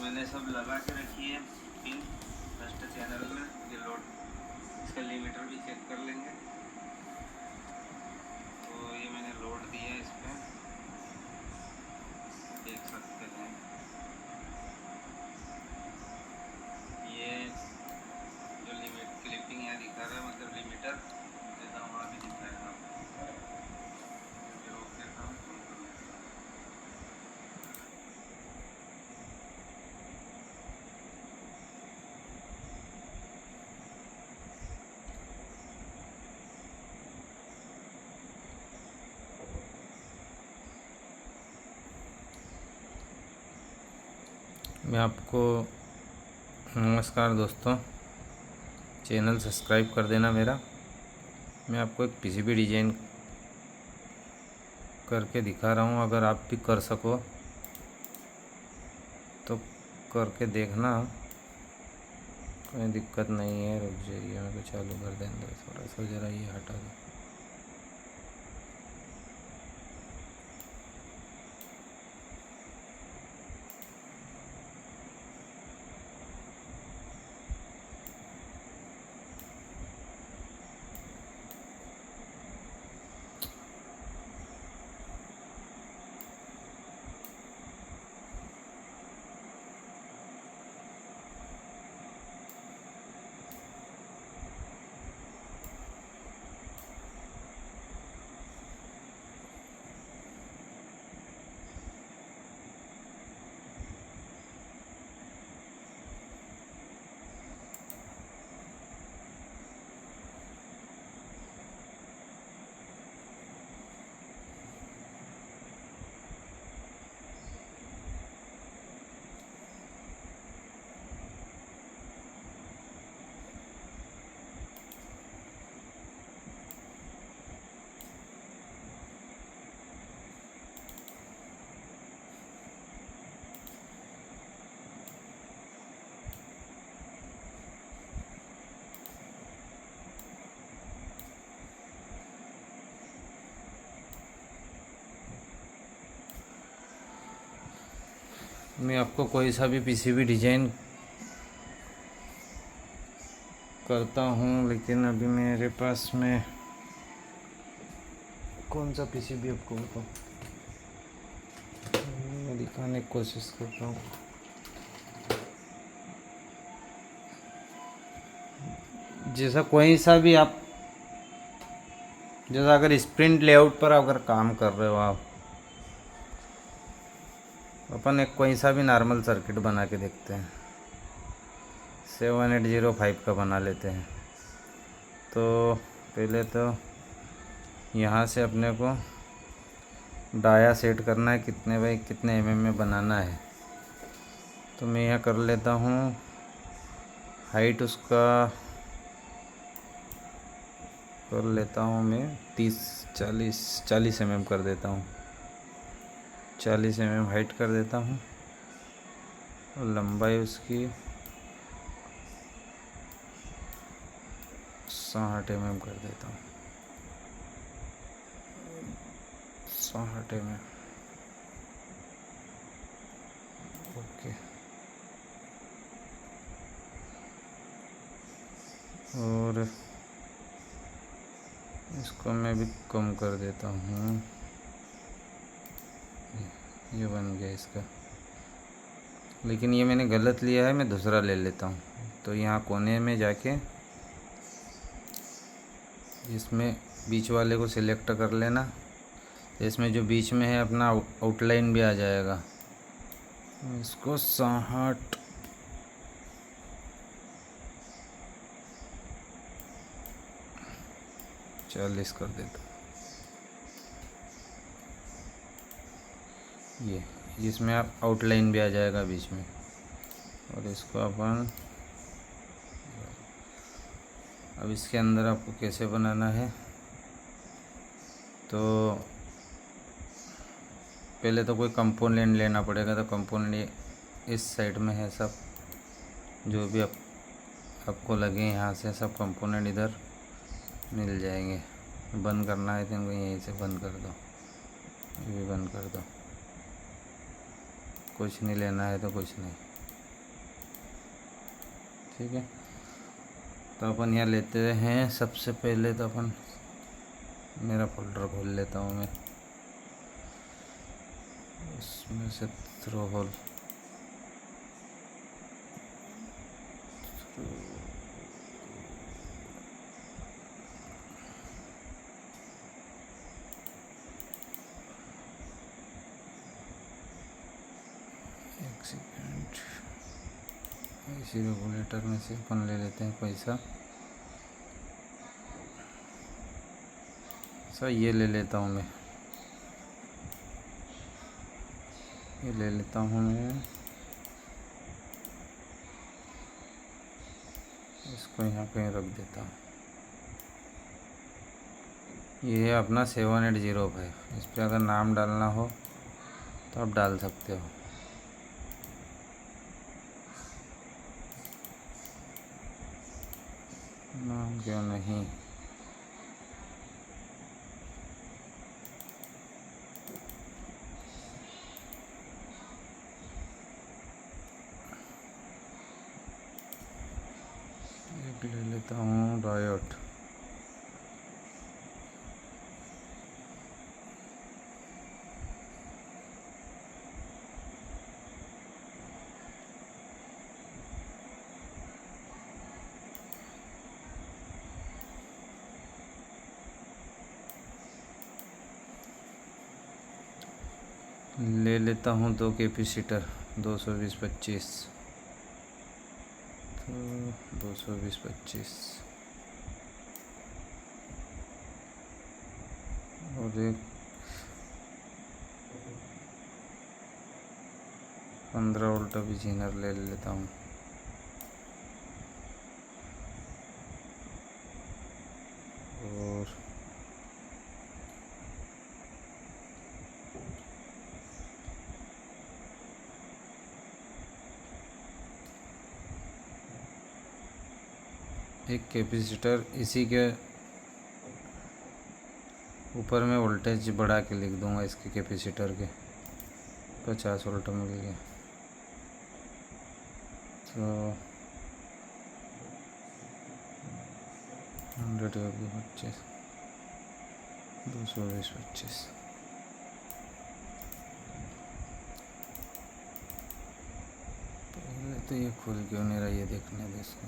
मैंने सब लगा के रखी है पिन फर्स्ट चैनल में। ये लोड इसका लिमिटर भी चेक कर लेंगे। तो ये मैंने लोड दिया है इस पर, देख सकते हैं। ये जो लिमिट क्लिपिंग है दिखा रहा है, मतलब लिमिटर जैसा वहाँ भी दिखाएगा। ओके काम शुरू कर लेते हैं। मैं आपको नमस्कार दोस्तों, चैनल सब्सक्राइब कर देना मेरा। मैं आपको एक पीसीबी डिज़ाइन करके दिखा रहा हूँ। अगर आप भी कर सको तो करके देखना, कोई दिक्कत नहीं है। रुक जाइए, मेरे को चालू कर देने दो थोड़ा सा, ज़रा ये हटा दो। मैं आपको कोई सा भी पीसीबी डिज़ाइन करता हूँ, लेकिन अभी मेरे पास में कौन सा पीसीबी आपको बताऊँ, मैं दिखाने की कोशिश करता हूँ। जैसा कोई सा भी आप, जैसा अगर स्प्रिंट लेआउट पर अगर काम कर रहे हो आप, अपन एक कोई सा भी नॉर्मल सर्किट बना के देखते हैं। 7805 का बना लेते हैं। तो पहले तो यहाँ से अपने को डाया सेट करना है, कितने बाई कितने mm में बनाना है। तो मैं यहाँ कर लेता हूँ हाइट, उसका कर लेता हूँ मैं 40 mm कर देता हूँ। 40 mm हाइट कर देता हूँ और लंबाई उसकी 60 mm कर देता हूँ। 60 mm, ओके। और इसको मैं भी कम कर देता हूँ। ये बन गया इसका, लेकिन ये मैंने गलत लिया है, मैं दूसरा ले लेता हूँ। तो यहाँ कोने में जाके इसमें बीच वाले को सिलेक्ट कर लेना। इसमें जो बीच में है अपना आउटलाइन भी आ जाएगा। इसको 60 40 कर देता हूँ। ये जिसमें आप आउटलाइन भी आ जाएगा बीच में। और इसको अपन अब इसके अंदर आपको कैसे बनाना है, तो पहले तो कोई कंपोनेंट लेना पड़ेगा। तो कंपोनेंट इस साइड में है सब, जो भी आपको लगे यहाँ से सब कंपोनेंट इधर मिल जाएंगे। बंद करना है तो इनको यहीं से बंद कर दो, ये भी बंद कर दो। कुछ नहीं लेना है तो कुछ नहीं। ठीक है। तो अपन यहाँ लेते हैं, सबसे पहले तो अपन मेरा फोल्डर खोल लेता हूँ मैं, उसमें से थ्रो होल एक सेकेंड, इसी रेगुलेटर में से अपन ले लेते हैं पैसा। सर ये ले लेता हूँ मैं, ये ले लेता हूँ मैं, इसको यहाँ कहीं रख देता हूँ। ये है अपना 7805। इस पर अगर नाम डालना हो तो आप डाल सकते हो। नाम क्यों नहीं, एक ले लेता हूँ रायोट। ले लेता हूँ 2 कैपेसिटर 220/25, तो 220/25 और एक 15 वोल्ट ओरिजिनल ले लेता हूँ। और एक कैपेसिटर, इसी के ऊपर में वोल्टेज बढ़ा के लिख दूंगा इसके कैपेसिटर के, 50 वोल्ट मिल गया। तो 100/25 220/25। पहले तो ये खुल क्यों नहीं रहा, ये देखने दे इसको,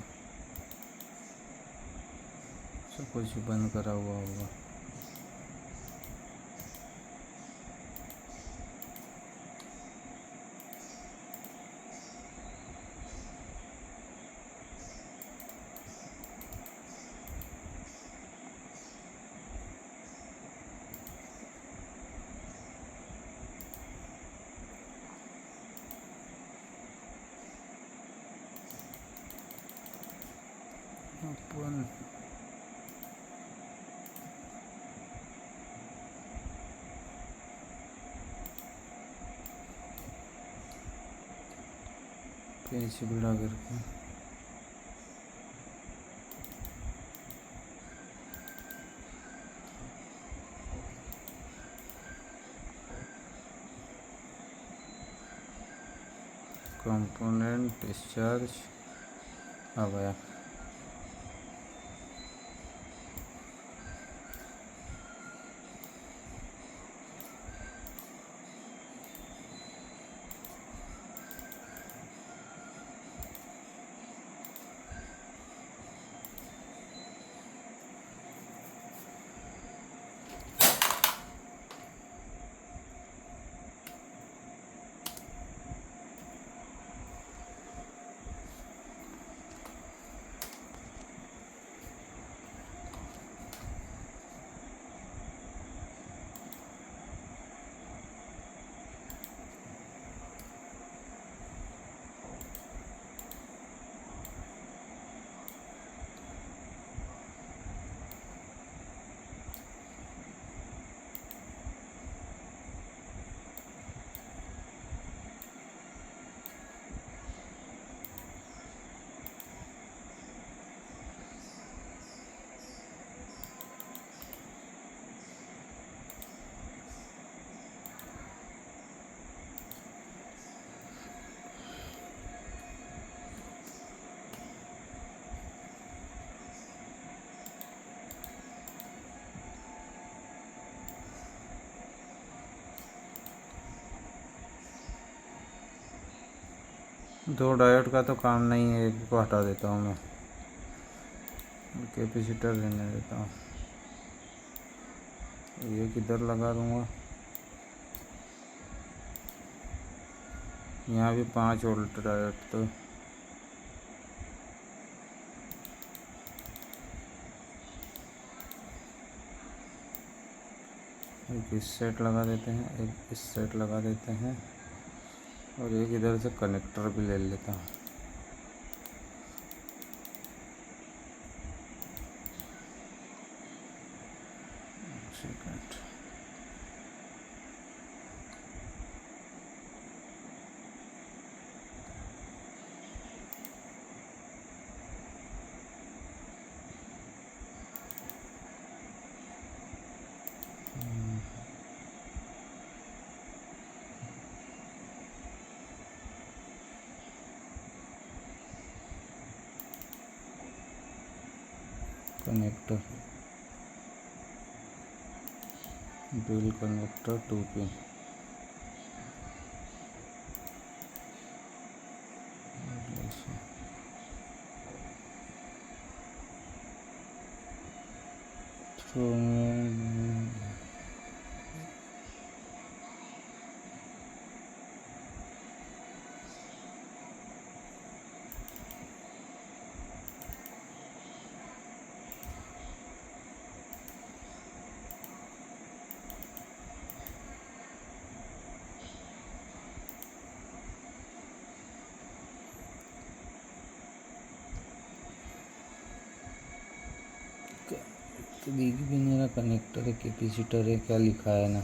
सब कुछ बंद करा हुआ होगा। अपन पेज बड़ा करके कंपोनेंट डिस्चार्ज आ गया। दो डायोड का तो काम नहीं है, एक को हटा देता हूँ मैं, कैपेसिटर लेने देता हूँ। ये किधर लगा दूँगा, यहाँ भी 5 वोल्ट डायोड, तो एक इस सेट लगा देते हैं, एक इस सेट लगा देते हैं, और एक इधर से कनेक्टर भी ले लेता हूँ। Second, connector, dual connector 2 pin, तो दिख भी नहीं रहा, कनेक्टर है कैपेसिटर है, क्या लिखा है ना,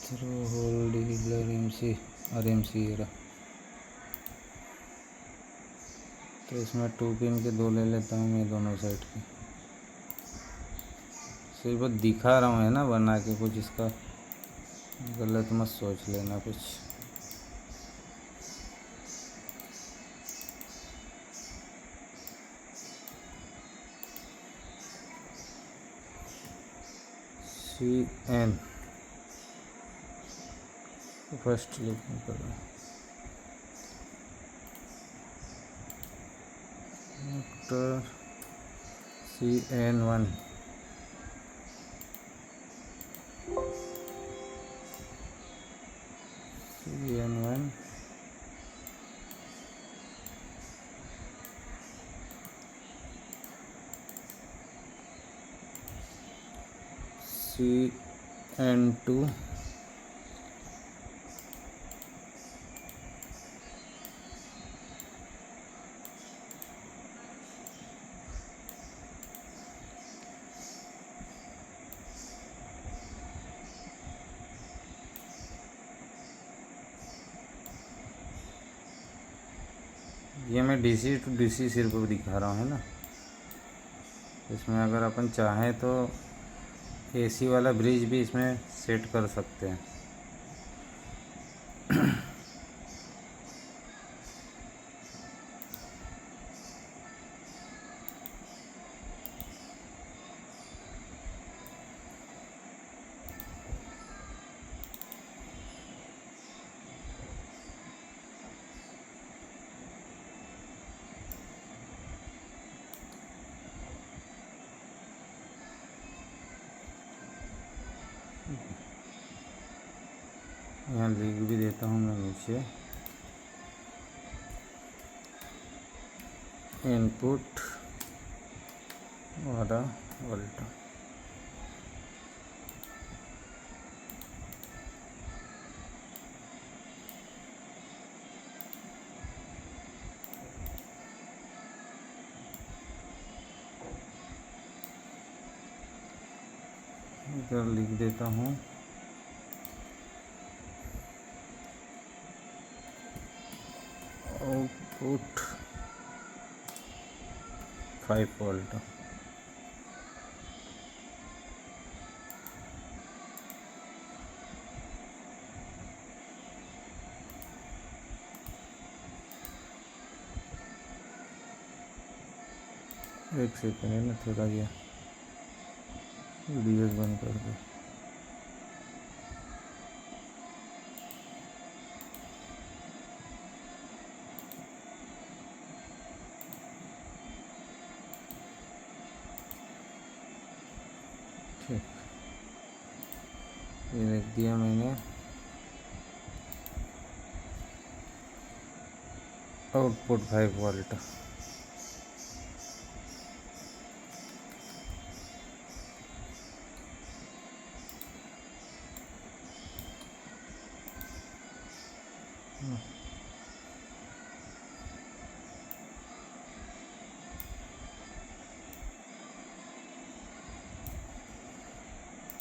through hole dealer MC RMC रहा। तो इसमें 2 पिन के 2 ले लेता हूँ मैं, दोनों साइड के। सिर्फ दिखा रहा हूँ है ना बना के, कुछ इसका गलत मत सोच लेना कुछ। CN फर्स्ट लिखना पड़ा, CN1, CN1, CN2, ये मैं DC to DC सिर्फ दिखा रहा हूँ है ना। इसमें अगर अपन चाहें तो AC वाला ब्रिज भी इसमें सेट कर सकते हैं। यहाँ लिख भी देता हूँ मैं नीचे, इनपुट 12 वोल्ट। इधर लिख देता हूँ आउटपुट 5 वोल्ट। एक सेकंड है ना, थोड़ा ये वीडियोस बंद कर दो। ठीक, ये लिख दिया मैंने। Output 5 volt.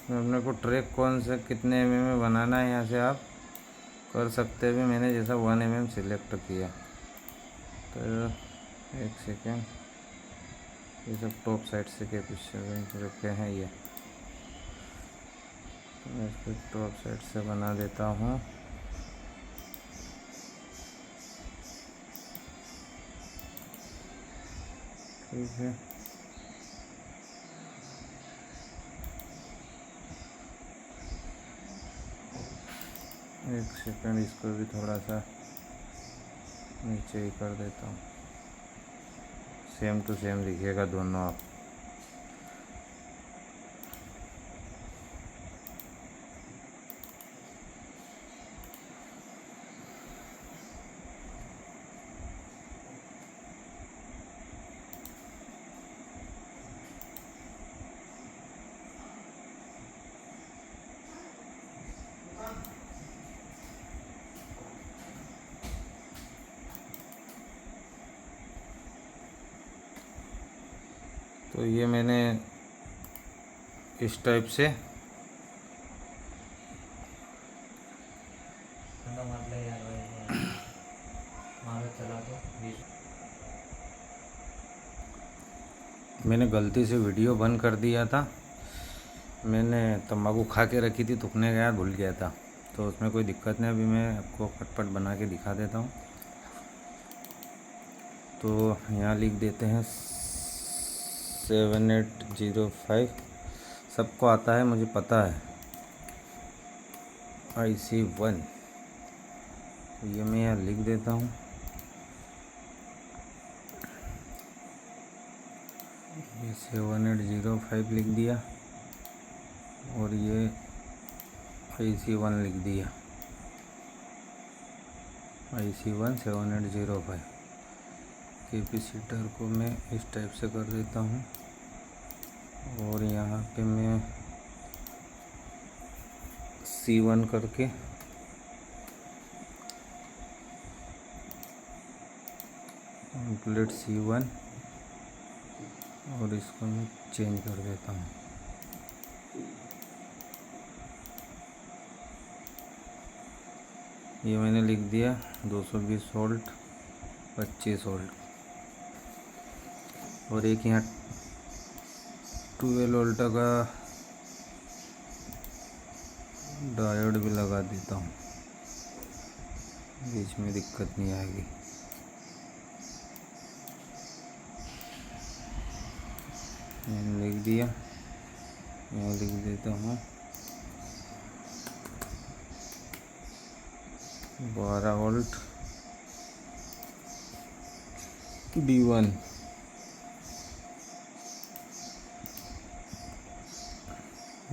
अपने को ट्रैक कौन से कितने एम में बनाना है यहाँ से आप कर सकते हैं। मैंने जैसा 1 mm सिलेक्ट किया, तो एक सेकेंड, ये सब टॉप साइड से के पीछे रखे हैं ये, तो मैं इसको टॉप साइड से बना देता हूँ। ठीक है, एक सेकंड, इसको भी थोड़ा सा नीचे ही कर देता हूँ, सेम टू सेम दिखेगा दोनों आप। तो ये मैंने इस टाइप से मैंने गलती से वीडियो बंद कर दिया था। मैंने तंबाकू खा के रखी थी, थूकने गया भूल गया था, तो उसमें कोई दिक्कत नहीं। अभी मैं आपको फटफट बना के दिखा देता हूँ। तो यहाँ लिख देते हैं 7805, सबको आता है, मुझे पता है, IC1। तो ये मैं यहाँ लिख देता हूँ। ये 7805 लिख दिया और ये IC1 लिख दिया, IC1 7805। कैपेसिटर को मैं इस टाइप से कर देता हूँ और यहाँ पे मैं C1 करके कंप्लीट C1 और इसको मैं चेंज कर देता हूँ। ये मैंने लिख दिया 220 वोल्ट 25 वोल्ट, और एक यहाँ 12 वोल्ट का डायोड भी लगा देता हूँ, बीच में दिक्कत नहीं आएगी। मैंने लिख दिया, मैं लिख देता हूँ 12 वोल्ट B1।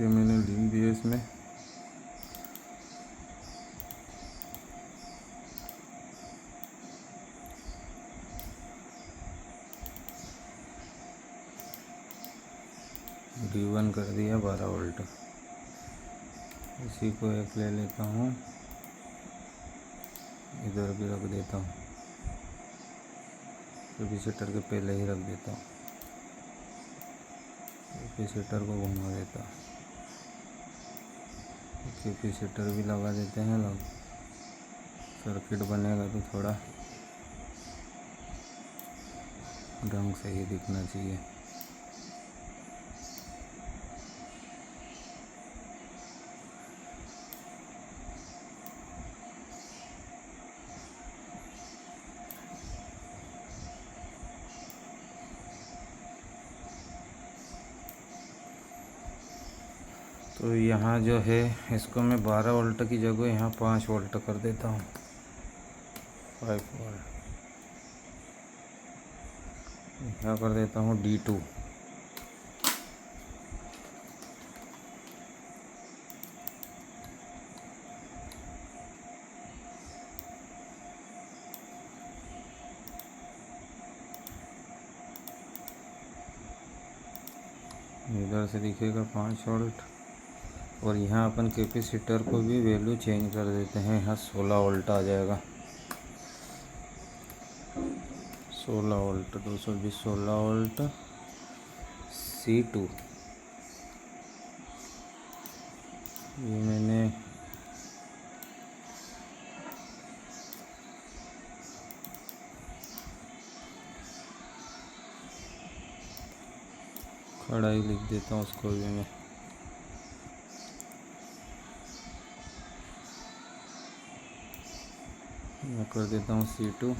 ये मैंने लिख दिया इसमें। D1 कर दिया 12 वोल्ट। इसी को एक ले लेता हूँ, इधर भी रख देता हूँ, कैपेसिटर के पहले ही रख देता हूँ, कैपेसिटर को घुमा देता हूँ, कैपेसिटर भी लगा देते हैं। लोग सर्किट बनेगा तो थोड़ा ढंग से ही दिखना चाहिए। तो यहाँ जो है इसको मैं 12 वोल्ट की जगह यहाँ 5 वोल्ट कर देता हूँ, 5 वोल्ट। यहाँ कर देता हूँ D2। इधर से दिखेगा 5 वोल्ट। और यहाँ अपन कैपेसिटर को भी वैल्यू चेंज कर देते हैं। यहाँ 16 वोल्ट आ जाएगा। 16 वोल्ट 220 16 वोल्ट C2। ये मैंने कढ़ाई लिख देता हूँ, उसको भी मैं कर देता हूँ C2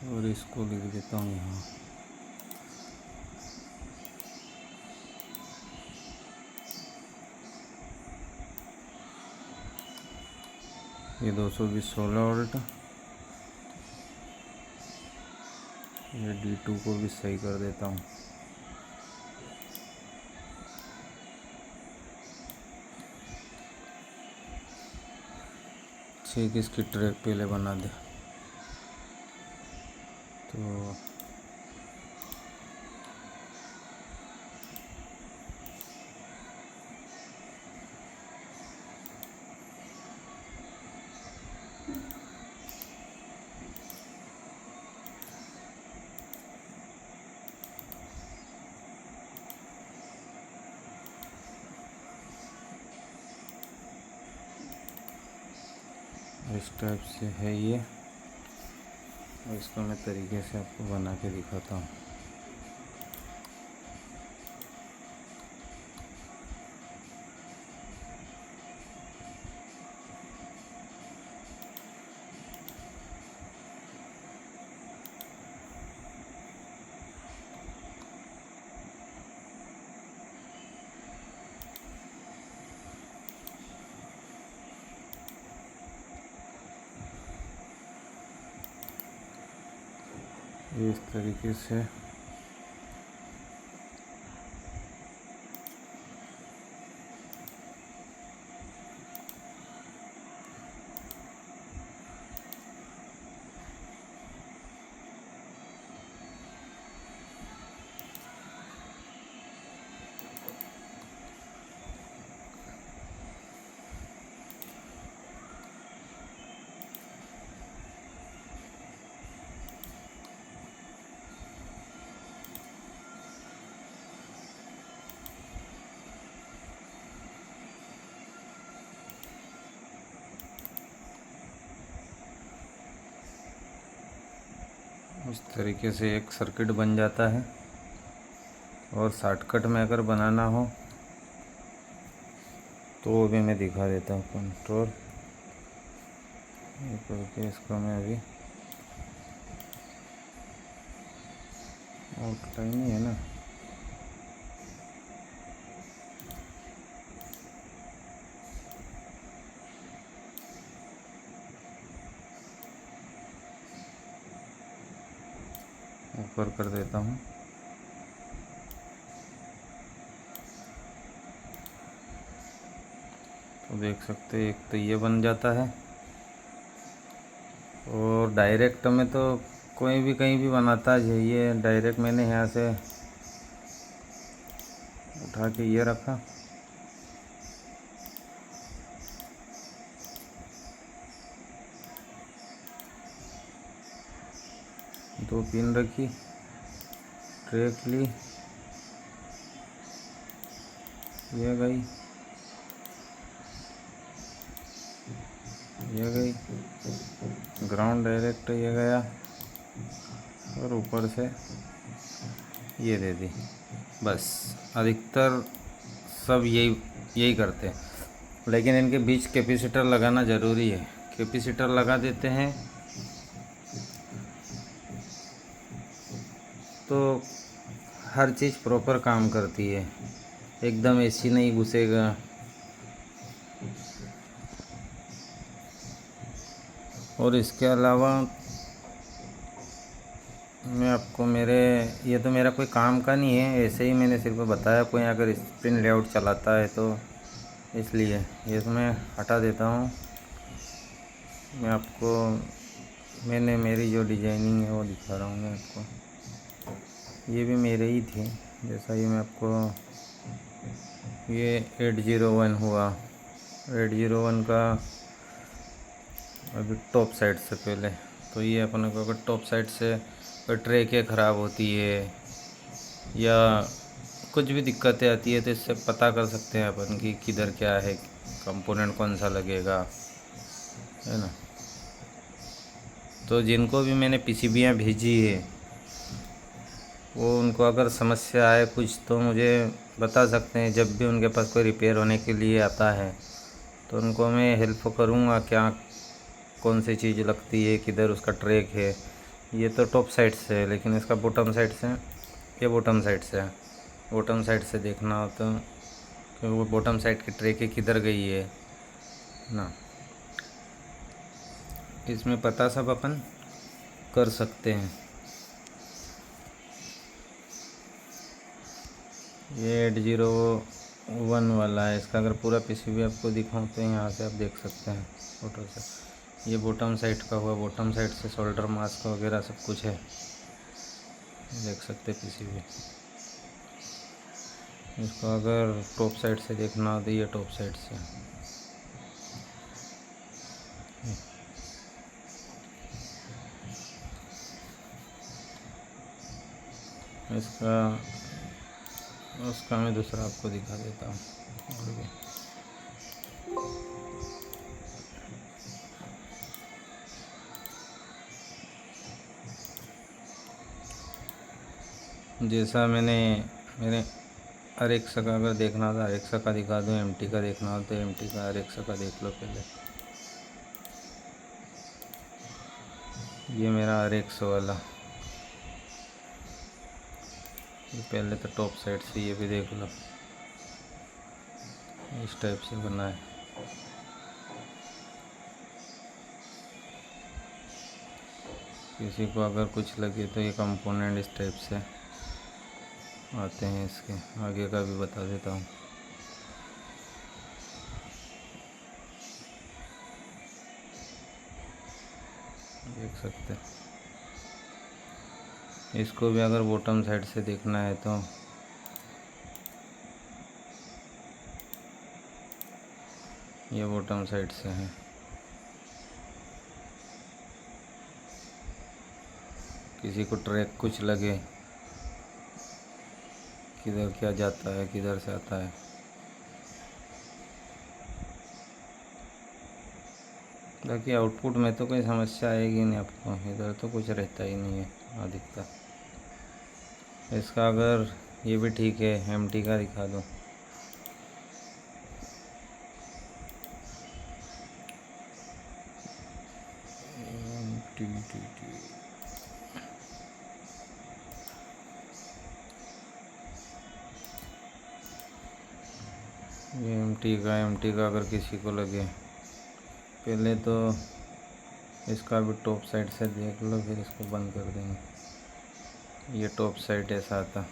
और इसको लिख देता हूँ यहाँ। ये 220 16 वोल्ट। ये D2 को भी सही कर देता हूँ। ठीक, इसकी ट्रैक पहले बना दे। तो इस टाइप से है ये। और इसको मैं तरीके से आपको बना के दिखाता हूँ। इस तरीके से इस तरीके से एक सर्किट बन जाता है। और शॉर्टकट में अगर बनाना हो तो वो भी मैं दिखा देता हूँ। कंट्रोल ये करके इसको मैं अभी आउटलाइन ही है ना, ऊपर कर देता हूँ। तो देख सकते हैं, एक तो ये बन जाता है। और डायरेक्ट में तो कोई भी कहीं भी बनाता है। ये डायरेक्ट मैंने यहाँ से उठा के ये रखा, दो पिन रखी, ट्रैक ली, ये गई, ये गई, ग्राउंड डायरेक्ट ये गया, और ऊपर से ये दे दी। बस अधिकतर सब यही करते हैं। लेकिन इनके बीच कैपेसिटर लगाना ज़रूरी है। कैपेसिटर लगा देते हैं तो हर चीज़ प्रॉपर काम करती है। एकदम एसी नहीं घुसेगा। और इसके अलावा मैं आपको ये तो मेरा कोई काम का नहीं है, ऐसे ही मैंने सिर्फ बताया। कोई अगर स्पिन लेआउट चलाता है तो इसलिए ये तो मैं हटा देता हूँ। मैं आपको मेरी जो डिजाइनिंग है वो दिखा रहा हूँ मैं आपको। ये भी मेरे ही थे। जैसा ही मैं आपको ये 801 हुआ, 801 का अभी टॉप साइड से पहले तो ये अपन को अगर टॉप साइड से ट्रे के ख़राब होती है या कुछ भी दिक्कतें आती है तो इससे पता कर सकते हैं अपन कि किधर क्या है, कंपोनेंट कौन सा लगेगा, है ना। तो जिनको भी मैंने पीसीबियाँ भेजी है वो उनको अगर समस्या आए कुछ तो मुझे बता सकते हैं। जब भी उनके पास कोई रिपेयर होने के लिए आता है तो उनको मैं हेल्प करूँगा, क्या कौन सी चीज़ लगती है, किधर उसका ट्रैक है। ये तो टॉप साइड से है, लेकिन इसका बॉटम साइड से, ये बॉटम साइड से है। बॉटम साइड से देखना हो तो कि वो बॉटम साइड की ट्रैक किधर गई है ना, इसमें पता सब अपन कर सकते हैं। ये 801 वाला है। इसका अगर पूरा पीसीबी आपको दिखाऊं तो यहाँ से आप देख सकते हैं फोटो से। ये बॉटम साइड का हुआ, बॉटम साइड से शोल्डर मास्क वगैरह सब कुछ है, देख सकते पीसीबी। इसको अगर टॉप साइड से देखना हो तो ये टॉप साइड से इसका, उसका मैं दूसरा आपको दिखा देता हूँ। जैसा मैंने मेरे अरेक्सा का अगर देखना था, अरेक्सा का दिखा दूँ, एमटी का देखना हो तो एमटी का, अरेक्सा का देख लो पहले। ये मेरा अरेक्सा वाला, ये पहले तो टॉप साइड से ये भी देख लो, इस टाइप से बना है। किसी को अगर कुछ लगे तो ये कंपोनेंट इस टाइप से आते हैं। इसके आगे का भी बता देता हूँ। देख सकते हैं। इसको भी अगर बॉटम साइड से देखना है तो ये बॉटम साइड से है। किसी को ट्रैक कुछ लगे, किधर क्या जाता है, किधर से आता है, बाकी आउटपुट में तो कोई समस्या आएगी नहीं आपको, इधर तो कुछ रहता ही नहीं है अधिकतर। इसका अगर ये भी ठीक है, एमटी का दिखा दो। ये एमटी का अगर किसी को लगे, पहले तो इसका भी टॉप साइड से देख लो, फिर इसको बंद कर देंगे। ये टॉप साइड ऐसा आता,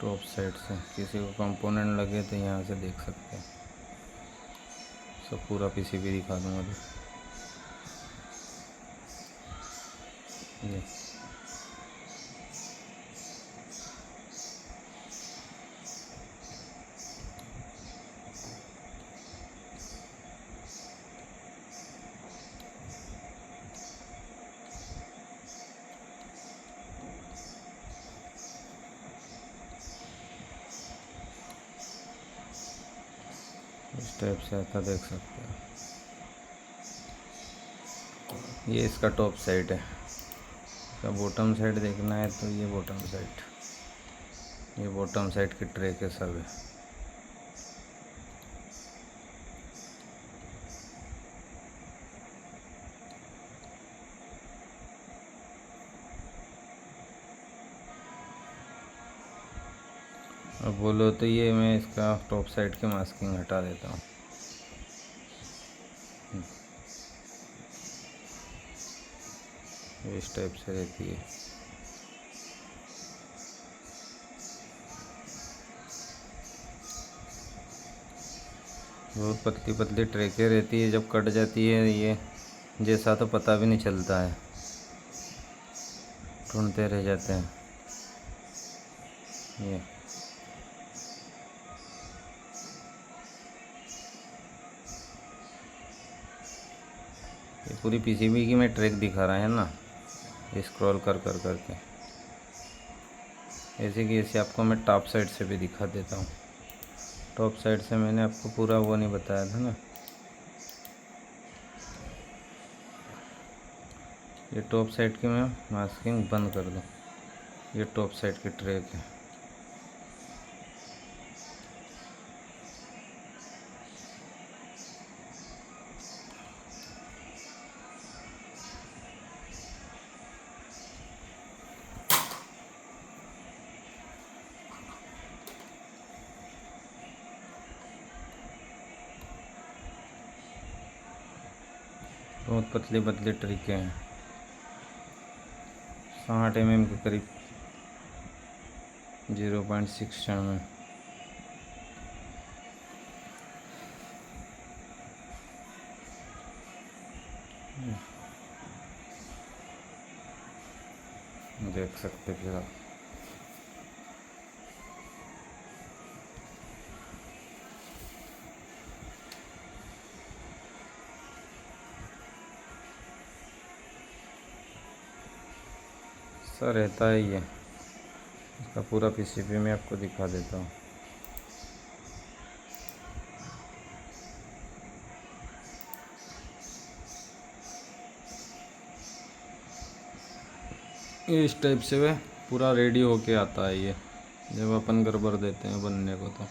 टॉप साइड से किसी को कंपोनेंट लगे तो यहाँ से देख सकते हैं। सब पूरा पीसीबी दिखा दूँगा अभी। ये इस टाइप से आता, देख सकते हैं। ये इसका टॉप साइड है। इसका बॉटम साइड देखना है तो ये बॉटम साइड, ये बॉटम साइड की ट्रे के सब है। अब बोलो तो ये मैं इसका टॉप साइड की मास्किंग हटा देता हूँ। इस टाइप से रहती है। बहुत पतली पतली ट्रैकें रहती है, जब कट जाती है ये जैसा तो पता भी नहीं चलता है। ढूंढते रह जाते हैं। ये पूरी पीसीबी की मैं ट्रैक दिखा रहा है ना, स्क्रॉल कर कर करके। ऐसे कि ऐसे आपको मैं टॉप साइड से भी दिखा देता हूँ। टॉप साइड से मैंने आपको पूरा वो नहीं बताया था ना। ये टॉप साइड की मैं मास्किंग बंद कर दूँ। ये टॉप साइड की ट्रैक है। बहुत पतली पतली ट्रिकें हैं। 60 mm के करीब 0.6 mm। देख सकते फिर आप। सर रहता ही है। इसका पूरा पीसीबी में आपको दिखा देता हूँ। इस टाइप से वह पूरा रेडी होके आता है। ये जब अपन गड़बड़ देते हैं बनने को, तो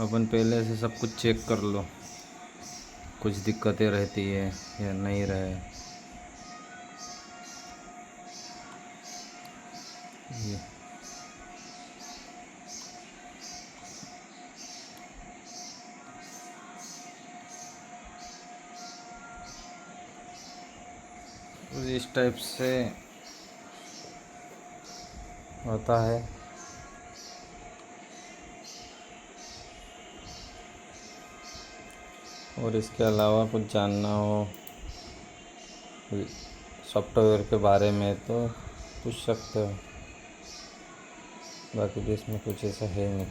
अपन पहले से सब कुछ चेक कर लो, कुछ दिक्कतें रहती है या नहीं रहे। ये इस टाइप से होता है। और इसके अलावा कुछ जानना हो सॉफ्टवेयर के बारे में तो पूछ सकते हो। बाकी तो इसमें कुछ ऐसा है नहीं।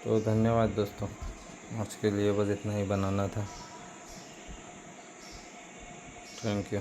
तो धन्यवाद दोस्तों, आज के लिए बस इतना ही बनाना था। Thank you.